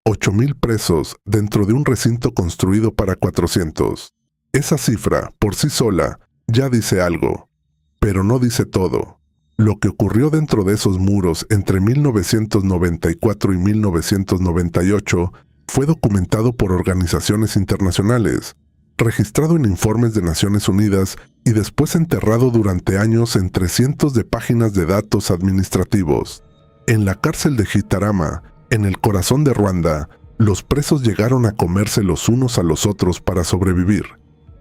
8,000 presos dentro de un recinto construido para 400. Esa cifra, por sí sola, ya dice algo, pero no dice todo. Lo que ocurrió dentro de esos muros entre 1994 y 1998 fue documentado por organizaciones internacionales, registrado en informes de Naciones Unidas y después enterrado durante años entre cientos de páginas de datos administrativos. En la cárcel de Gitarama, en el corazón de Ruanda, los presos llegaron a comerse los unos a los otros para sobrevivir,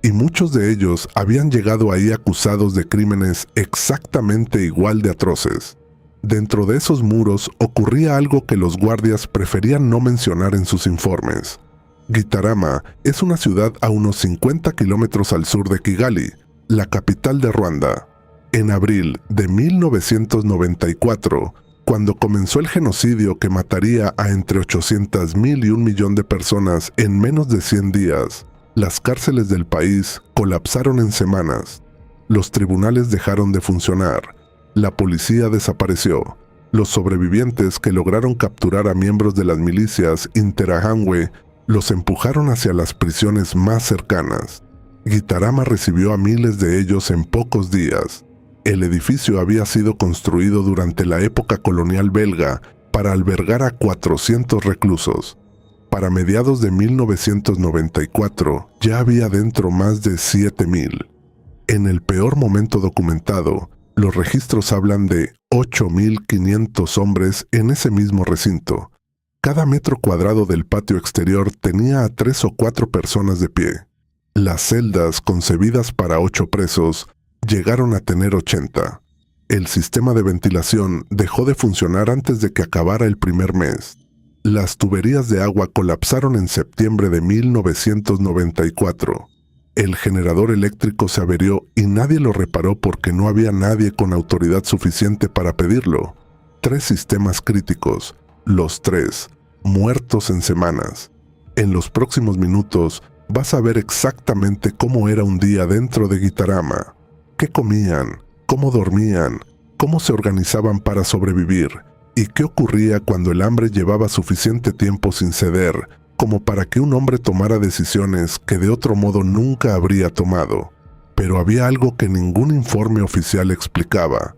y muchos de ellos habían llegado ahí acusados de crímenes exactamente igual de atroces. Dentro de esos muros ocurría algo que los guardias preferían no mencionar en sus informes. Gitarama es una ciudad a unos 50 kilómetros al sur de Kigali, la capital de Ruanda. En abril de 1994, cuando comenzó el genocidio que mataría a entre 800,000 y 1,000,000 de personas en menos de 100 días, las cárceles del país colapsaron en semanas. Los tribunales dejaron de funcionar. La policía desapareció. Los sobrevivientes que lograron capturar a miembros de las milicias Interahamwe los empujaron hacia las prisiones más cercanas. Gitarama recibió a miles de ellos en pocos días. El edificio había sido construido durante la época colonial belga para albergar a 400 reclusos. Para mediados de 1994 ya había dentro más de 7,000. En el peor momento documentado, los registros hablan de 8,500 hombres en ese mismo recinto. Cada metro cuadrado del patio exterior tenía a 3 o 4 personas de pie. Las celdas, concebidas para 8 presos, llegaron a tener 80. El sistema de ventilación dejó de funcionar antes de que acabara el primer mes. Las tuberías de agua colapsaron en septiembre de 1994. El generador eléctrico se averió y nadie lo reparó porque no había nadie con autoridad suficiente para pedirlo. 3 sistemas críticos, los 3, muertos en semanas. En los próximos minutos vas a ver exactamente cómo era un día dentro de Gitarama. ¿Qué comían? ¿Cómo dormían? ¿Cómo se organizaban para sobrevivir? ¿Y qué ocurría cuando el hambre llevaba suficiente tiempo sin ceder, como para que un hombre tomara decisiones que de otro modo nunca habría tomado? Pero había algo que ningún informe oficial explicaba.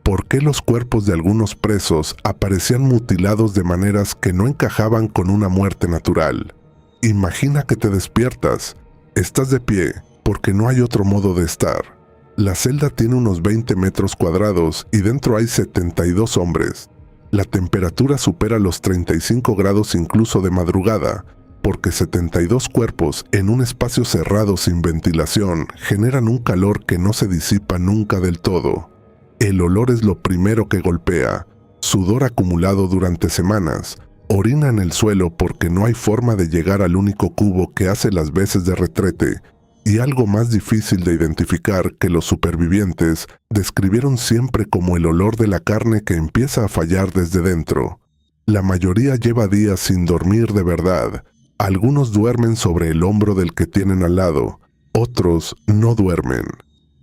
¿Por qué los cuerpos de algunos presos aparecían mutilados de maneras que no encajaban con una muerte natural? Imagina que te despiertas. Estás de pie, porque no hay otro modo de estar. La celda tiene unos 20 metros cuadrados y dentro hay 72 hombres. La temperatura supera los 35 grados incluso de madrugada, porque 72 cuerpos en un espacio cerrado sin ventilación generan un calor que no se disipa nunca del todo. El olor es lo primero que golpea, sudor acumulado durante semanas, orina en el suelo porque no hay forma de llegar al único cubo que hace las veces de retrete, y algo más difícil de identificar que los supervivientes describieron siempre como el olor de la carne que empieza a fallar desde dentro. La mayoría lleva días sin dormir de verdad. Algunos duermen sobre el hombro del que tienen al lado, otros no duermen.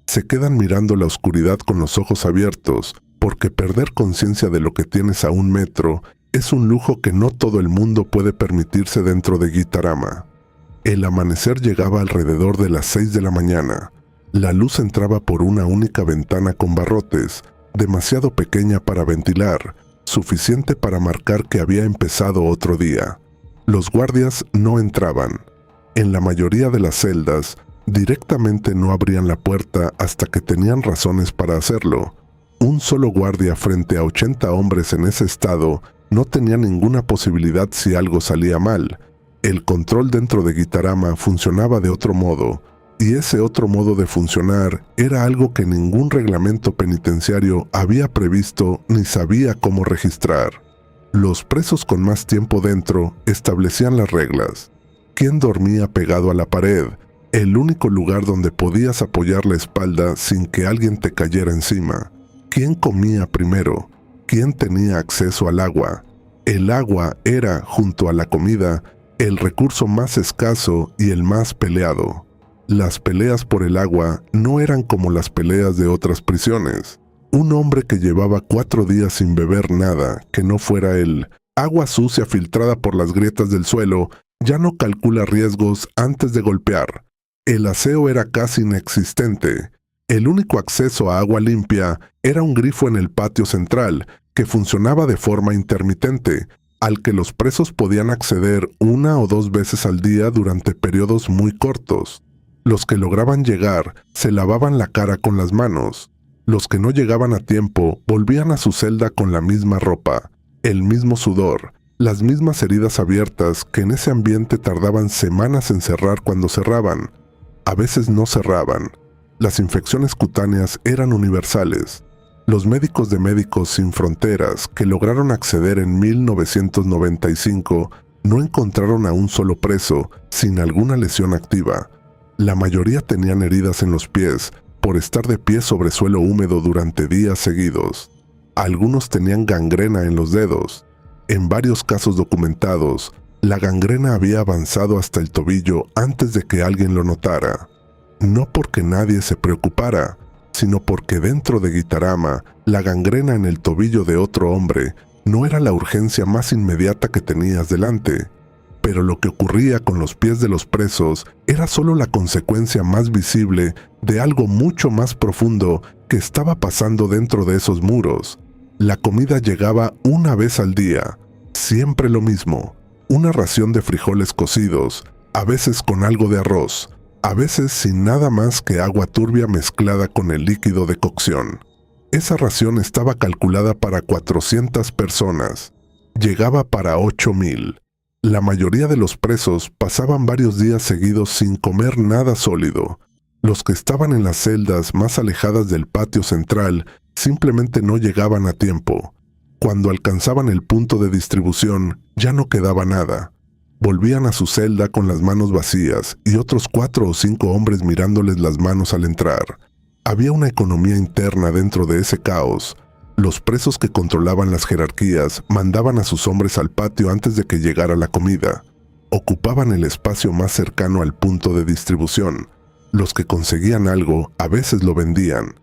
Se quedan mirando la oscuridad con los ojos abiertos, porque perder conciencia de lo que tienes a 1 metro es un lujo que no todo el mundo puede permitirse dentro de Gitarama. El amanecer llegaba alrededor de las 6 de la mañana. La luz entraba por una única ventana con barrotes, demasiado pequeña para ventilar, suficiente para marcar que había empezado otro día. Los guardias no entraban. En la mayoría de las celdas, directamente no abrían la puerta hasta que tenían razones para hacerlo. Un solo guardia frente a 80 hombres en ese estado no tenía ninguna posibilidad si algo salía mal. El control dentro de Gitarama funcionaba de otro modo, y ese otro modo de funcionar era algo que ningún reglamento penitenciario había previsto ni sabía cómo registrar. Los presos con más tiempo dentro establecían las reglas. ¿Quién dormía pegado a la pared? El único lugar donde podías apoyar la espalda sin que alguien te cayera encima. ¿Quién comía primero? ¿Quién tenía acceso al agua? El agua era, junto a la comida, el recurso más escaso y el más peleado. Las peleas por el agua no eran como las peleas de otras prisiones. Un hombre que llevaba 4 días sin beber nada que no fuera el agua sucia filtrada por las grietas del suelo, ya no calcula riesgos antes de golpear. El aseo era casi inexistente. El único acceso a agua limpia era un grifo en el patio central, que funcionaba de forma intermitente, al que los presos podían acceder 1 o 2 veces al día durante periodos muy cortos. Los que lograban llegar se lavaban la cara con las manos. Los que no llegaban a tiempo volvían a su celda con la misma ropa, el mismo sudor, las mismas heridas abiertas que en ese ambiente tardaban semanas en cerrar cuando cerraban. A veces no cerraban. Las infecciones cutáneas eran universales. Los médicos de Médicos Sin Fronteras que lograron acceder en 1995 no encontraron a un solo preso sin alguna lesión activa. La mayoría tenían heridas en los pies por estar de pie sobre suelo húmedo durante días seguidos. Algunos tenían gangrena en los dedos. En varios casos documentados, la gangrena había avanzado hasta el tobillo antes de que alguien lo notara. No porque nadie se preocupara, sino porque dentro de Gitarama, la gangrena en el tobillo de otro hombre no era la urgencia más inmediata que tenías delante. Pero lo que ocurría con los pies de los presos era solo la consecuencia más visible de algo mucho más profundo que estaba pasando dentro de esos muros. La comida llegaba 1 vez al día, siempre lo mismo, una ración de frijoles cocidos, a veces con algo de arroz, a veces sin nada más que agua turbia mezclada con el líquido de cocción. Esa ración estaba calculada para 400 personas. Llegaba para 8,000. La mayoría de los presos pasaban varios días seguidos sin comer nada sólido. Los que estaban en las celdas más alejadas del patio central simplemente no llegaban a tiempo. Cuando alcanzaban el punto de distribución, ya no quedaba nada. Volvían a su celda con las manos vacías y otros 4 o 5 hombres mirándoles las manos al entrar. Había una economía interna dentro de ese caos. Los presos que controlaban las jerarquías mandaban a sus hombres al patio antes de que llegara la comida. Ocupaban el espacio más cercano al punto de distribución. Los que conseguían algo a veces lo vendían.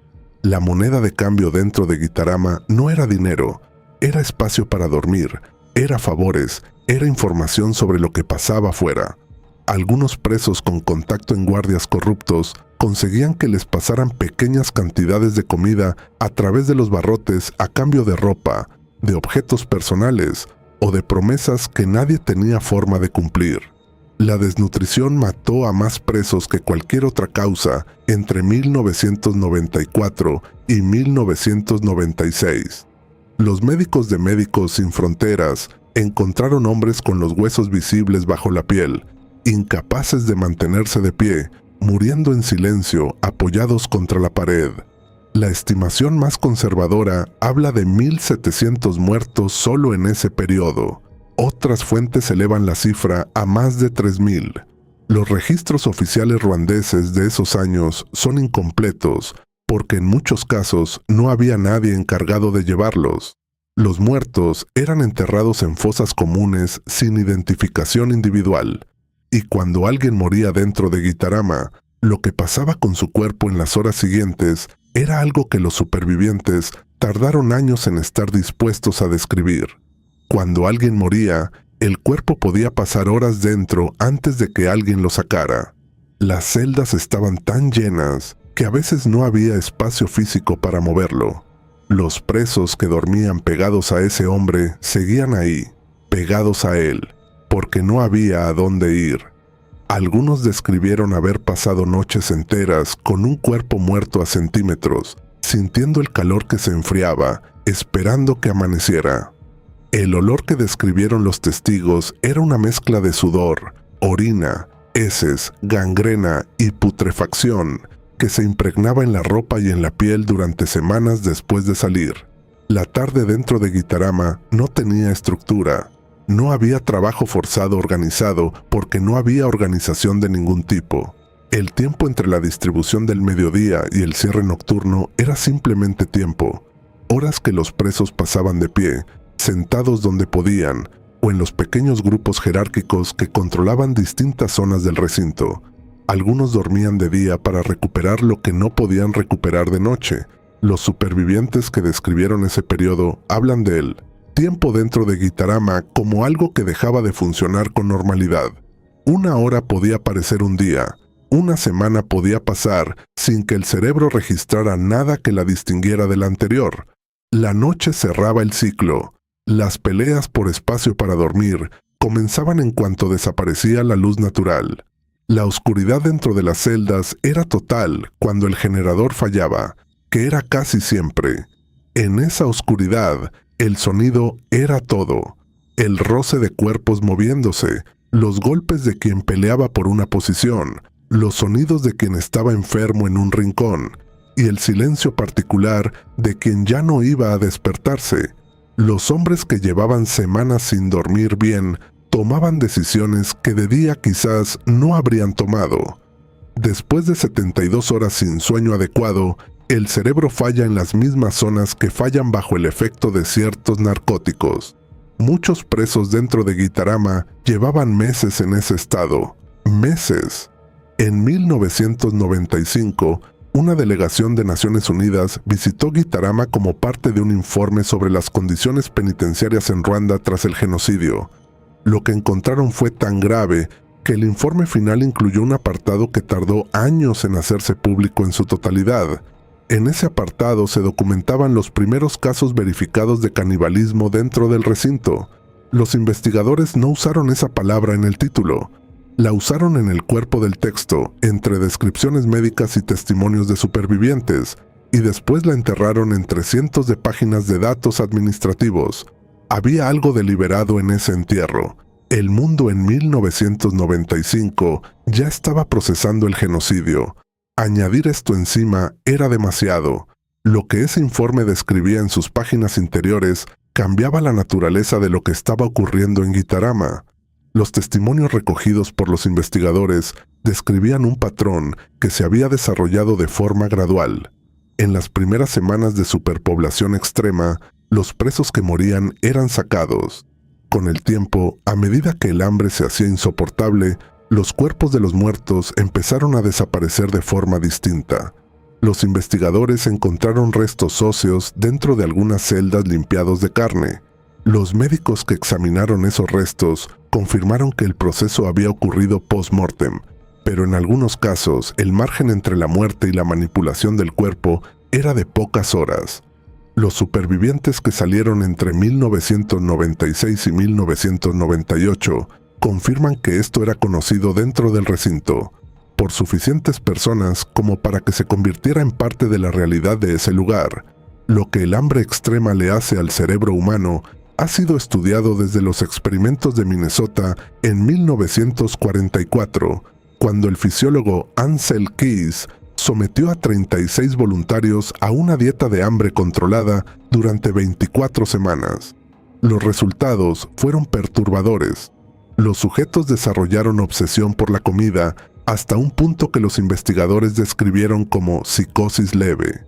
La moneda de cambio dentro de Gitarama no era dinero, era espacio para dormir, era favores, era información sobre lo que pasaba afuera. Algunos presos con contacto en guardias corruptos conseguían que les pasaran pequeñas cantidades de comida a través de los barrotes a cambio de ropa, de objetos personales o de promesas que nadie tenía forma de cumplir. La desnutrición mató a más presos que cualquier otra causa entre 1994 y 1996. Los médicos de Médicos Sin Fronteras encontraron hombres con los huesos visibles bajo la piel, incapaces de mantenerse de pie, muriendo en silencio, apoyados contra la pared. La estimación más conservadora habla de 1,700 muertos solo en ese periodo. Otras fuentes elevan la cifra a más de 3,000. Los registros oficiales ruandeses de esos años son incompletos, porque en muchos casos no había nadie encargado de llevarlos. Los muertos eran enterrados en fosas comunes sin identificación individual. Y cuando alguien moría dentro de Gitarama, lo que pasaba con su cuerpo en las horas siguientes era algo que los supervivientes tardaron años en estar dispuestos a describir. Cuando alguien moría, el cuerpo podía pasar horas dentro antes de que alguien lo sacara. Las celdas estaban tan llenas que a veces no había espacio físico para moverlo. Los presos que dormían pegados a ese hombre seguían ahí, pegados a él, porque no había a dónde ir. Algunos describieron haber pasado noches enteras con un cuerpo muerto a centímetros, sintiendo el calor que se enfriaba, esperando que amaneciera. El olor que describieron los testigos era una mezcla de sudor, orina, heces, gangrena y putrefacción que se impregnaba en la ropa y en la piel durante semanas después de salir. La tarde dentro de Gitarama no tenía estructura. No había trabajo forzado organizado porque no había organización de ningún tipo. El tiempo entre la distribución del mediodía y el cierre nocturno era simplemente tiempo. Horas que los presos pasaban de pie, sentados donde podían, o en los pequeños grupos jerárquicos que controlaban distintas zonas del recinto. Algunos dormían de día para recuperar lo que no podían recuperar de noche. Los supervivientes que describieron ese periodo hablan de él. tiempo dentro de Gitarama como algo que dejaba de funcionar con normalidad. Una hora podía parecer un día, una semana podía pasar sin que el cerebro registrara nada que la distinguiera de la anterior. La noche cerraba el ciclo. Las peleas por espacio para dormir comenzaban en cuanto desaparecía la luz natural. La oscuridad dentro de las celdas era total cuando el generador fallaba, que era casi siempre. En esa oscuridad, el sonido era todo. El roce de cuerpos moviéndose, los golpes de quien peleaba por una posición, los sonidos de quien estaba enfermo en un rincón, y el silencio particular de quien ya no iba a despertarse. Los hombres que llevaban semanas sin dormir bien tomaban decisiones que de día quizás no habrían tomado. Después de 72 horas sin sueño adecuado, el cerebro falla en las mismas zonas que fallan bajo el efecto de ciertos narcóticos. Muchos presos dentro de Gitarama llevaban meses en ese estado. ¡Meses! En 1995, una delegación de Naciones Unidas visitó Gitarama como parte de un informe sobre las condiciones penitenciarias en Ruanda tras el genocidio. Lo que encontraron fue tan grave que el informe final incluyó un apartado que tardó años en hacerse público en su totalidad. En ese apartado se documentaban los primeros casos verificados de canibalismo dentro del recinto. Los investigadores no usaron esa palabra en el título. La usaron en el cuerpo del texto, entre descripciones médicas y testimonios de supervivientes, y después la enterraron entre cientos de páginas de datos administrativos. Había algo deliberado en ese entierro. El mundo en 1995 ya estaba procesando el genocidio. Añadir esto encima era demasiado. Lo que ese informe describía en sus páginas interiores cambiaba la naturaleza de lo que estaba ocurriendo en Gitarama. Los testimonios recogidos por los investigadores describían un patrón que se había desarrollado de forma gradual. En las primeras semanas de superpoblación extrema, los presos que morían eran sacados. Con el tiempo, a medida que el hambre se hacía insoportable, los cuerpos de los muertos empezaron a desaparecer de forma distinta. Los investigadores encontraron restos óseos dentro de algunas celdas limpiados de carne. Los médicos que examinaron esos restos confirmaron que el proceso había ocurrido post-mortem, pero en algunos casos el margen entre la muerte y la manipulación del cuerpo era de pocas horas. Los supervivientes que salieron entre 1996 y 1998 confirman que esto era conocido dentro del recinto por suficientes personas como para que se convirtiera en parte de la realidad de ese lugar. Lo que el hambre extrema le hace al cerebro humano ha sido estudiado desde los experimentos de Minnesota en 1944, cuando el fisiólogo Ansel Keys sometió a 36 voluntarios a una dieta de hambre controlada durante 24 semanas. Los resultados fueron perturbadores. Los sujetos desarrollaron obsesión por la comida hasta un punto que los investigadores describieron como psicosis leve.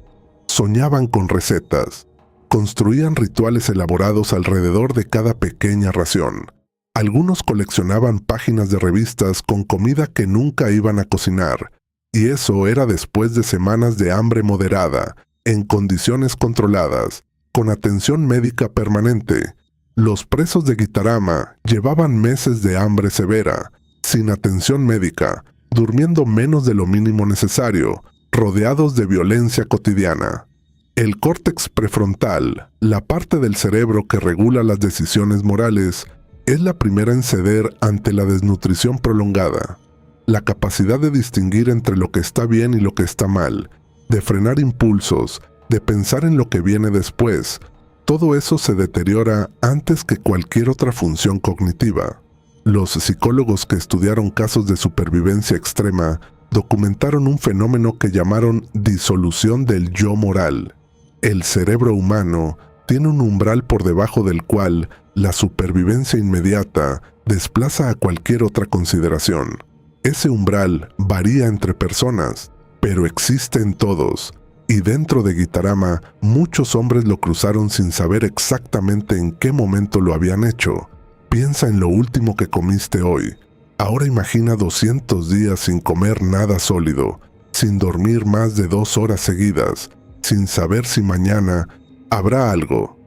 Soñaban con recetas. Construían rituales elaborados alrededor de cada pequeña ración. Algunos coleccionaban páginas de revistas con comida que nunca iban a cocinar, y eso era después de semanas de hambre moderada, en condiciones controladas, con atención médica permanente. Los presos de Gitarama llevaban meses de hambre severa, sin atención médica, durmiendo menos de lo mínimo necesario, rodeados de violencia cotidiana. El córtex prefrontal, la parte del cerebro que regula las decisiones morales, es la primera en ceder ante la desnutrición prolongada. La capacidad de distinguir entre lo que está bien y lo que está mal, de frenar impulsos, de pensar en lo que viene después, todo eso se deteriora antes que cualquier otra función cognitiva. Los psicólogos que estudiaron casos de supervivencia extrema documentaron un fenómeno que llamaron disolución del yo moral. El cerebro humano tiene un umbral por debajo del cual la supervivencia inmediata desplaza a cualquier otra consideración. Ese umbral varía entre personas, pero existe en todos, y dentro de Gitarama muchos hombres lo cruzaron sin saber exactamente en qué momento lo habían hecho. Piensa en lo último que comiste hoy. Ahora imagina 200 días sin comer nada sólido, sin dormir más de 2 horas seguidas, sin saber si mañana habrá algo.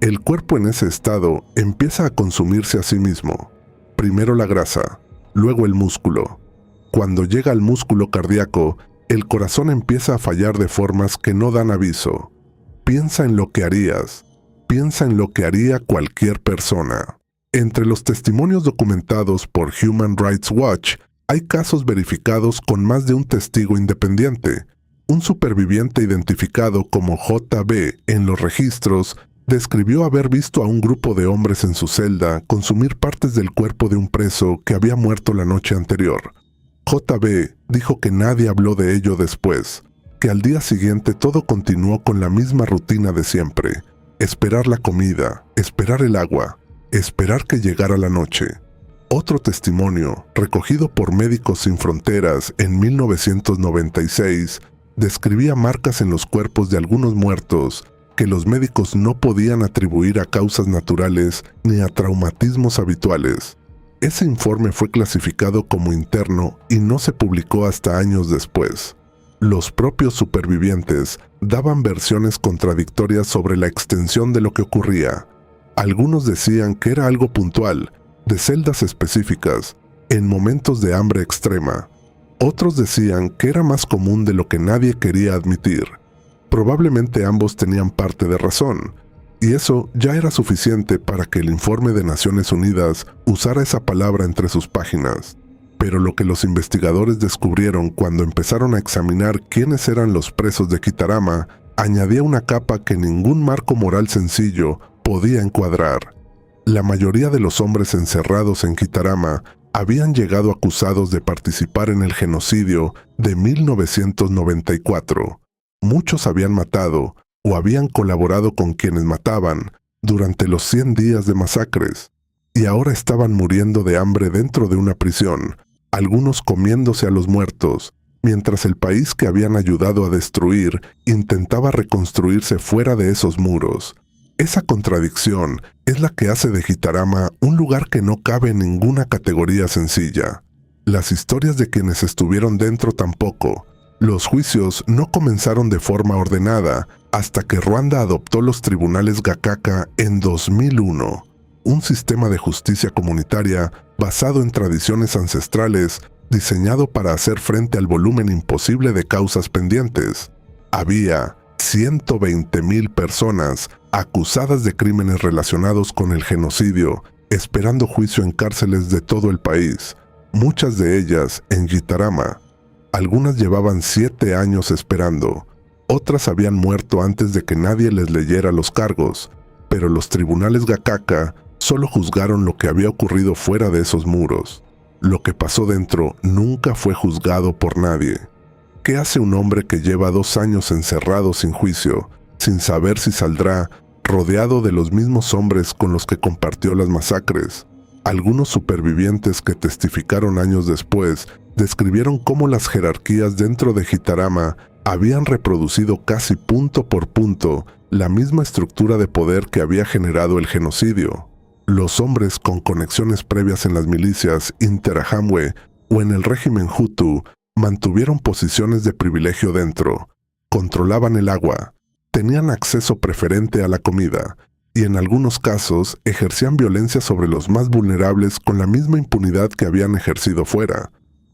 El cuerpo en ese estado empieza a consumirse a sí mismo. Primero la grasa, luego el músculo. Cuando llega al músculo cardíaco, el corazón empieza a fallar de formas que no dan aviso. Piensa en lo que harías. Piensa en lo que haría cualquier persona. Entre los testimonios documentados por Human Rights Watch, hay casos verificados con más de un testigo independiente. Un superviviente identificado como JB en los registros describió haber visto a un grupo de hombres en su celda consumir partes del cuerpo de un preso que había muerto la noche anterior. JB dijo que nadie habló de ello después, que al día siguiente todo continuó con la misma rutina de siempre: esperar la comida, esperar el agua, esperar que llegara la noche. Otro testimonio, recogido por Médicos Sin Fronteras en 1996, describía marcas en los cuerpos de algunos muertos que los médicos no podían atribuir a causas naturales ni a traumatismos habituales. Ese informe fue clasificado como interno y no se publicó hasta años después. Los propios supervivientes daban versiones contradictorias sobre la extensión de lo que ocurría. Algunos decían que era algo puntual, de celdas específicas, en momentos de hambre extrema. Otros decían que era más común de lo que nadie quería admitir. Probablemente ambos tenían parte de razón, y eso ya era suficiente para que el informe de Naciones Unidas usara esa palabra entre sus páginas. Pero lo que los investigadores descubrieron cuando empezaron a examinar quiénes eran los presos de Gitarama añadía una capa que ningún marco moral sencillo podía encuadrar. La mayoría de los hombres encerrados en Gitarama habían llegado acusados de participar en el genocidio de 1994. Muchos habían matado o habían colaborado con quienes mataban durante los 100 días de masacres, y ahora estaban muriendo de hambre dentro de una prisión, algunos comiéndose a los muertos, mientras el país que habían ayudado a destruir intentaba reconstruirse fuera de esos muros. Esa contradicción es la que hace de Gitarama un lugar que no cabe en ninguna categoría sencilla. Las historias de quienes estuvieron dentro tampoco. Los juicios no comenzaron de forma ordenada hasta que Ruanda adoptó los tribunales Gacaca en 2001, un sistema de justicia comunitaria basado en tradiciones ancestrales diseñado para hacer frente al volumen imposible de causas pendientes. Había 120,000 personas acusadas de crímenes relacionados con el genocidio, esperando juicio en cárceles de todo el país, muchas de ellas en Gitarama. Algunas llevaban 7 años esperando, otras habían muerto antes de que nadie les leyera los cargos, pero los tribunales Gacaca solo juzgaron lo que había ocurrido fuera de esos muros. Lo que pasó dentro nunca fue juzgado por nadie. ¿Qué hace un hombre que lleva 2 años encerrado sin juicio, sin saber si saldrá, rodeado de los mismos hombres con los que compartió las masacres? Algunos supervivientes que testificaron años después describieron cómo las jerarquías dentro de Gitarama habían reproducido casi punto por punto la misma estructura de poder que había generado el genocidio. Los hombres con conexiones previas en las milicias Interahamwe o en el régimen Hutu mantuvieron posiciones de privilegio dentro, controlaban el agua, tenían acceso preferente a la comida y en algunos casos ejercían violencia sobre los más vulnerables con la misma impunidad que habían ejercido fuera.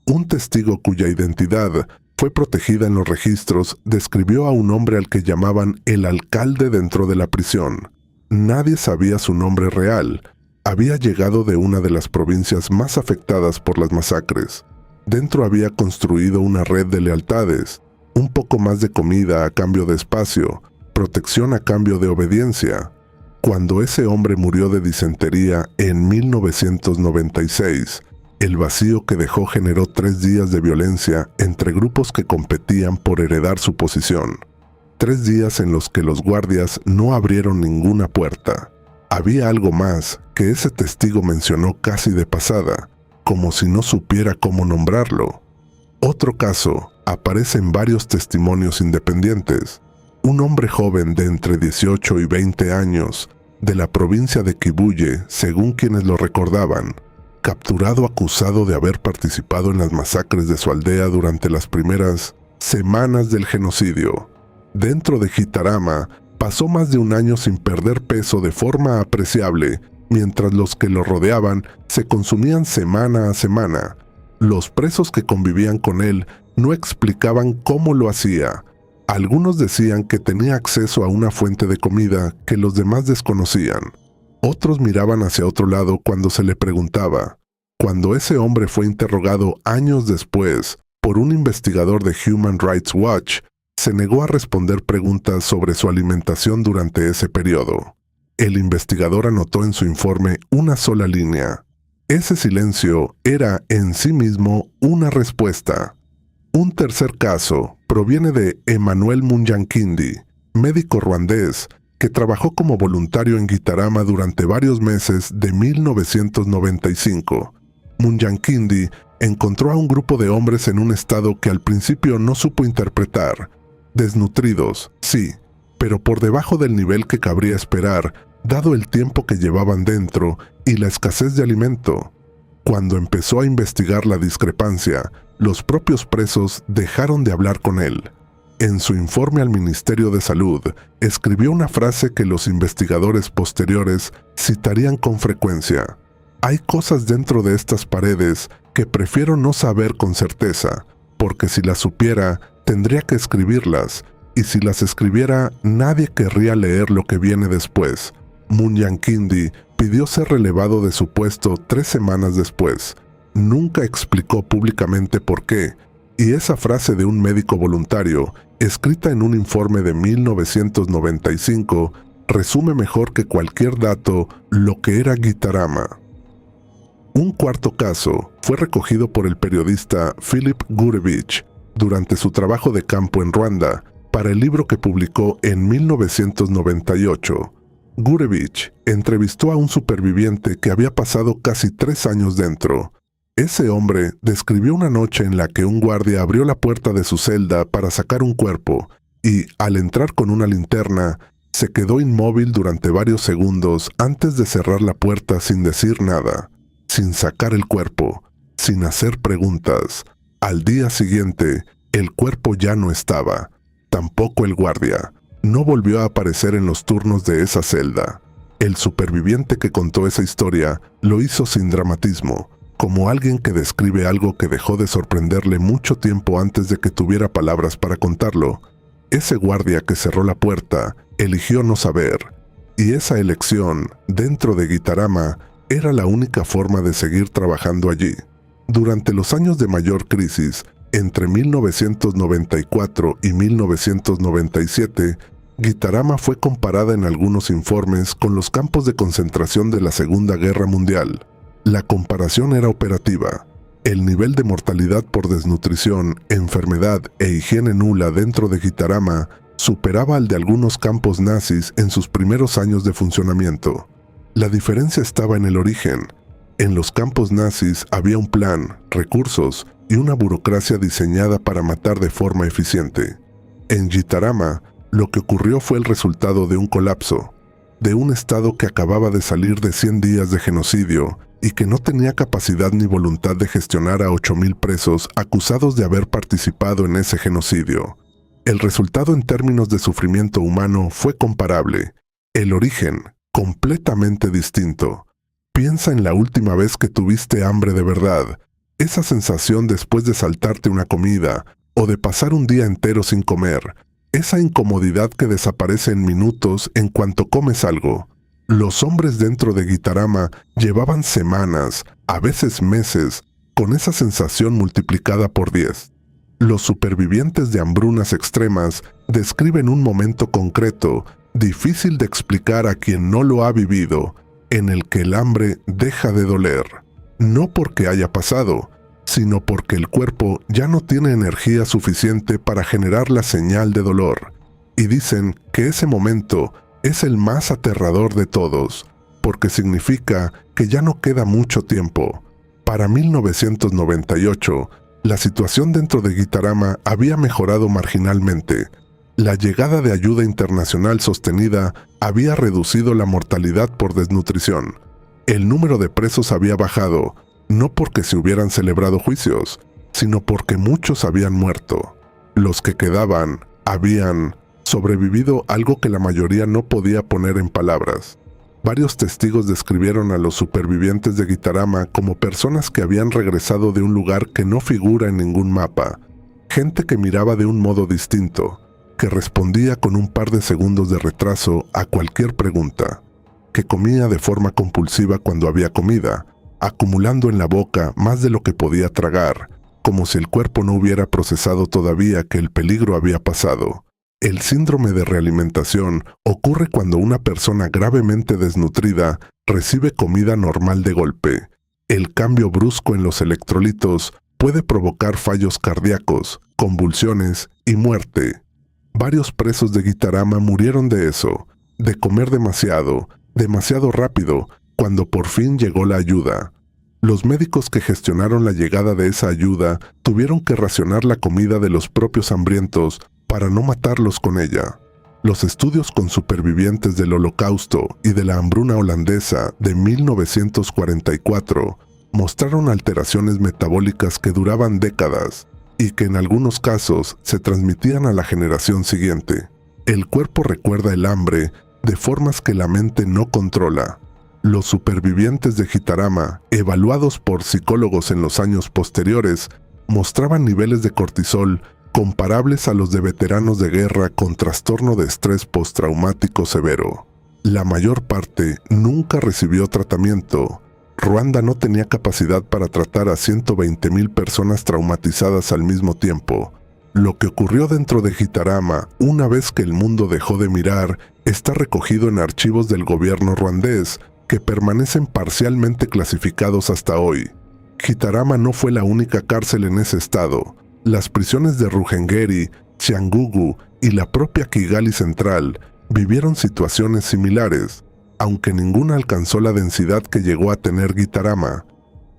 Un testigo cuya identidad fue protegida en los registros describió a un hombre al que llamaban el alcalde dentro de la prisión. Nadie sabía su nombre real. Había llegado de una de las provincias más afectadas por las masacres. Dentro había construido una red de lealtades, un poco más de comida a cambio de espacio, protección a cambio de obediencia. Cuando ese hombre murió de disentería en 1996, el vacío que dejó generó 3 días de violencia entre grupos que competían por heredar su posición. 3 días en los que los guardias no abrieron ninguna puerta. Había algo más que ese testigo mencionó casi de pasada, como si no supiera cómo nombrarlo. Otro caso aparece en varios testimonios independientes. Un hombre joven de entre 18 y 20 años, de la provincia de Kibuye, según quienes lo recordaban, capturado acusado de haber participado en las masacres de su aldea durante las primeras semanas del genocidio. Dentro de Gitarama, Pasó más de un año sin perder peso de forma apreciable, mientras los que lo rodeaban se consumían semana a semana. Los presos que convivían con él no explicaban cómo lo hacía. Algunos decían que tenía acceso a una fuente de comida que los demás desconocían. Otros miraban hacia otro lado cuando se le preguntaba. Cuando ese hombre fue interrogado años después por un investigador de Human Rights Watch, se negó a responder preguntas sobre su alimentación durante ese periodo. El investigador anotó en su informe una sola línea. Ese silencio era en sí mismo una respuesta. Un tercer caso proviene de Emmanuel Munyankindi, médico ruandés que trabajó como voluntario en Gitarama durante varios meses de 1995. Munyankindi encontró a un grupo de hombres en un estado que al principio no supo interpretar. Desnutridos, sí, pero por debajo del nivel que cabría esperar, dado el tiempo que llevaban dentro y la escasez de alimento. Cuando empezó a investigar la discrepancia, los propios presos dejaron de hablar con él. En su informe al Ministerio de Salud, escribió una frase que los investigadores posteriores citarían con frecuencia. Hay cosas dentro de estas paredes que prefiero no saber con certeza, porque si las supiera, tendría que escribirlas, y si las escribiera, nadie querría leer lo que viene después. Munyankindi pidió ser relevado de su puesto 3 semanas después. Nunca explicó públicamente por qué, y esa frase de un médico voluntario, escrita en un informe de 1995, resume mejor que cualquier dato lo que era Gitarama. Un cuarto caso fue recogido por el periodista Philip Gurevich durante su trabajo de campo en Ruanda para el libro que publicó en 1998. Gurevich entrevistó a un superviviente que había pasado casi 3 años dentro. Ese hombre describió una noche en la que un guardia abrió la puerta de su celda para sacar un cuerpo y, al entrar con una linterna, se quedó inmóvil durante varios segundos antes de cerrar la puerta sin decir nada, sin sacar el cuerpo, sin hacer preguntas. Al día siguiente, el cuerpo ya no estaba, tampoco el guardia. No volvió a aparecer en los turnos de esa celda. El superviviente que contó esa historia lo hizo sin dramatismo, como alguien que describe algo que dejó de sorprenderle mucho tiempo antes de que tuviera palabras para contarlo. Ese guardia que cerró la puerta eligió no saber, y esa elección, dentro de Gitarama, era la única forma de seguir trabajando allí. Durante los años de mayor crisis, entre 1994 y 1997, Gitarama fue comparada en algunos informes con los campos de concentración de la Segunda Guerra Mundial. La comparación era operativa. El nivel de mortalidad por desnutrición, enfermedad e higiene nula dentro de Gitarama superaba al de algunos campos nazis en sus primeros años de funcionamiento. La diferencia estaba en el origen. En los campos nazis había un plan, recursos y una burocracia diseñada para matar de forma eficiente. En Gitarama, lo que ocurrió fue el resultado de un colapso, de un estado que acababa de salir de 100 días de genocidio y que no tenía capacidad ni voluntad de gestionar a 8,000 presos acusados de haber participado en ese genocidio. El resultado en términos de sufrimiento humano fue comparable. El origen, completamente distinto. Piensa en la última vez que tuviste hambre de verdad. Esa sensación después de saltarte una comida o de pasar un día entero sin comer. Esa incomodidad que desaparece en minutos en cuanto comes algo. Los hombres dentro de Gitarama llevaban semanas, a veces meses, con esa sensación multiplicada por 10. Los supervivientes de hambrunas extremas describen un momento concreto, difícil de explicar a quien no lo ha vivido, en el que el hambre deja de doler. No porque haya pasado, sino porque el cuerpo ya no tiene energía suficiente para generar la señal de dolor. Y dicen que ese momento es el más aterrador de todos, porque significa que ya no queda mucho tiempo. Para 1998, la situación dentro de Gitarama había mejorado marginalmente. La llegada de ayuda internacional sostenida había reducido la mortalidad por desnutrición. El número de presos había bajado, no porque se hubieran celebrado juicios, sino porque muchos habían muerto. Los que quedaban habían sobrevivido algo que la mayoría no podía poner en palabras. Varios testigos describieron a los supervivientes de Gitarama como personas que habían regresado de un lugar que no figura en ningún mapa, gente que miraba de un modo distinto, que respondía con un par de segundos de retraso a cualquier pregunta, que comía de forma compulsiva cuando había comida, acumulando en la boca más de lo que podía tragar, como si el cuerpo no hubiera procesado todavía que el peligro había pasado. El síndrome de realimentación ocurre cuando una persona gravemente desnutrida recibe comida normal de golpe. El cambio brusco en los electrolitos puede provocar fallos cardíacos, convulsiones y muerte. Varios presos de Gitarama murieron de eso, de comer demasiado rápido, cuando por fin llegó la ayuda. Los médicos que gestionaron la llegada de esa ayuda tuvieron que racionar la comida de los propios hambrientos para no matarlos con ella. Los estudios con supervivientes del Holocausto y de la hambruna holandesa de 1944 mostraron alteraciones metabólicas que duraban décadas y que en algunos casos se transmitían a la generación siguiente. El cuerpo recuerda el hambre de formas que la mente no controla. Los supervivientes de Gitarama, evaluados por psicólogos en los años posteriores, mostraban niveles de cortisol comparables a los de veteranos de guerra con trastorno de estrés postraumático severo. La mayor parte nunca recibió tratamiento. Ruanda no tenía capacidad para tratar a 120,000 personas traumatizadas al mismo tiempo. Lo que ocurrió dentro de Gitarama, una vez que el mundo dejó de mirar, está recogido en archivos del gobierno ruandés, que permanecen parcialmente clasificados hasta hoy. Gitarama no fue la única cárcel en ese estado. Las prisiones de Ruhengeri, Cyangugu y la propia Kigali Central vivieron situaciones similares, aunque ninguna alcanzó la densidad que llegó a tener Gitarama.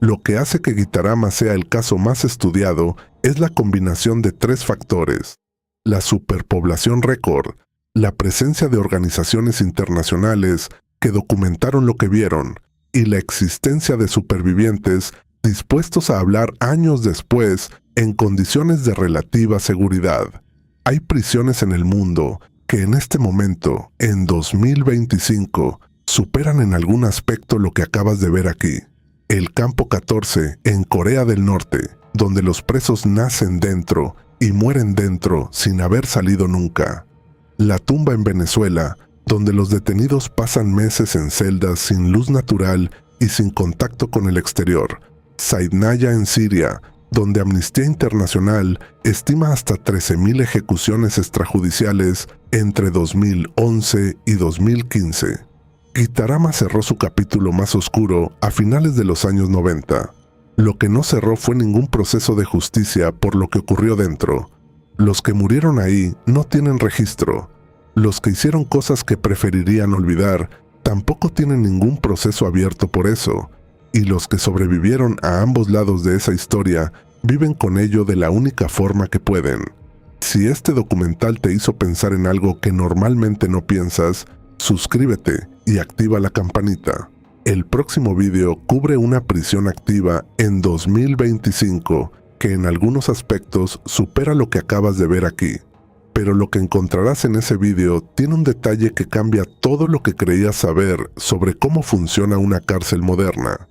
Lo que hace que Gitarama sea el caso más estudiado es la combinación de tres factores: la superpoblación récord, la presencia de organizaciones internacionales que documentaron lo que vieron, y la existencia de supervivientes dispuestos a hablar años después en condiciones de relativa seguridad. Hay prisiones en el mundo que en este momento, en 2025, superan en algún aspecto lo que acabas de ver aquí. El Campo 14 en Corea del Norte, donde los presos nacen dentro y mueren dentro sin haber salido nunca. La Tumba en Venezuela, donde los detenidos pasan meses en celdas sin luz natural y sin contacto con el exterior. Saidnaya en Siria, donde Amnistía Internacional estima hasta 13,000 ejecuciones extrajudiciales entre 2011 y 2015. Gitarama cerró su capítulo más oscuro a finales de los años 90. Lo que no cerró fue ningún proceso de justicia por lo que ocurrió dentro. Los que murieron ahí no tienen registro. Los que hicieron cosas que preferirían olvidar tampoco tienen ningún proceso abierto por eso. Y los que sobrevivieron a ambos lados de esa historia viven con ello de la única forma que pueden. Si este documental te hizo pensar en algo que normalmente no piensas, suscríbete y activa la campanita. El próximo video cubre una prisión activa en 2025 que en algunos aspectos supera lo que acabas de ver aquí. Pero lo que encontrarás en ese video tiene un detalle que cambia todo lo que creías saber sobre cómo funciona una cárcel moderna.